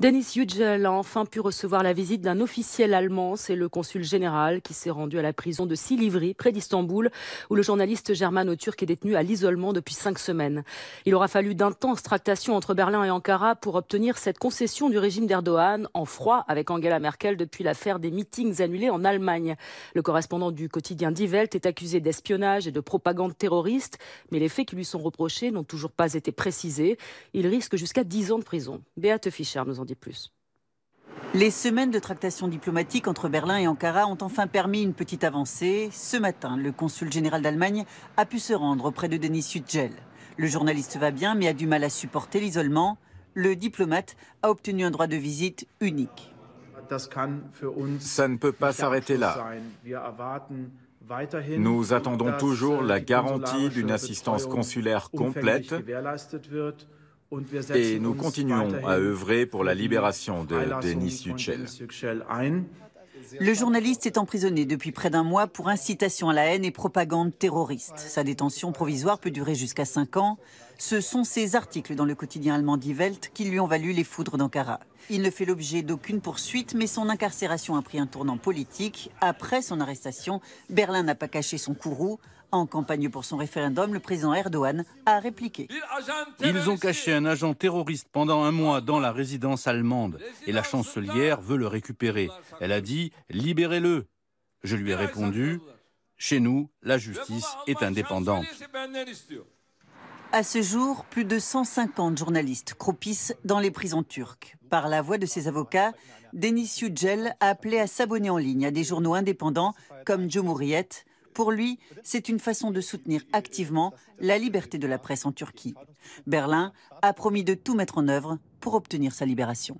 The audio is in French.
Deniz Yücel a enfin pu recevoir la visite d'un officiel allemand. C'est le consul général qui s'est rendu à la prison de Silivri, près d'Istanbul, où le journaliste germano-turc est détenu à l'isolement depuis 5 semaines. Il aura fallu d'intenses tractations entre Berlin et Ankara pour obtenir cette concession du régime d'Erdogan, en froid avec Angela Merkel depuis l'affaire des meetings annulés en Allemagne. Le correspondant du quotidien Die Welt est accusé d'espionnage et de propagande terroriste, mais les faits qui lui sont reprochés n'ont toujours pas été précisés. Il risque jusqu'à 10 ans de prison. Beate Fischer nous en dit plus. Les semaines de tractations diplomatiques entre Berlin et Ankara ont enfin permis une petite avancée. Ce matin, le consul général d'Allemagne a pu se rendre auprès de Deniz Yücel. Le journaliste va bien, mais a du mal à supporter l'isolement. Le diplomate a obtenu un droit de visite unique. Ça ne peut pas s'arrêter là. Nous attendons toujours la garantie d'une assistance consulaire complète et nous continuons à œuvrer pour la libération de Deniz Yücel. Le journaliste est emprisonné depuis près d'un mois pour incitation à la haine et propagande terroriste. Sa détention provisoire peut durer jusqu'à 5 ans. Ce sont ces articles dans le quotidien allemand Die Welt qui lui ont valu les foudres d'Ankara. Il ne fait l'objet d'aucune poursuite, mais son incarcération a pris un tournant politique. Après son arrestation, Berlin n'a pas caché son courroux. En campagne pour son référendum, le président Erdogan a répliqué. Ils ont caché un agent terroriste pendant un mois dans la résidence allemande et la chancelière veut le récupérer. Elle a dit « libérez-le ». Je lui ai répondu « chez nous, la justice est indépendante ». À ce jour, plus de 150 journalistes croupissent dans les prisons turques. Par la voix de ses avocats, Deniz Yücel a appelé à s'abonner en ligne à des journaux indépendants comme Cumhuriyet. Pour lui, c'est une façon de soutenir activement la liberté de la presse en Turquie. Berlin a promis de tout mettre en œuvre pour obtenir sa libération.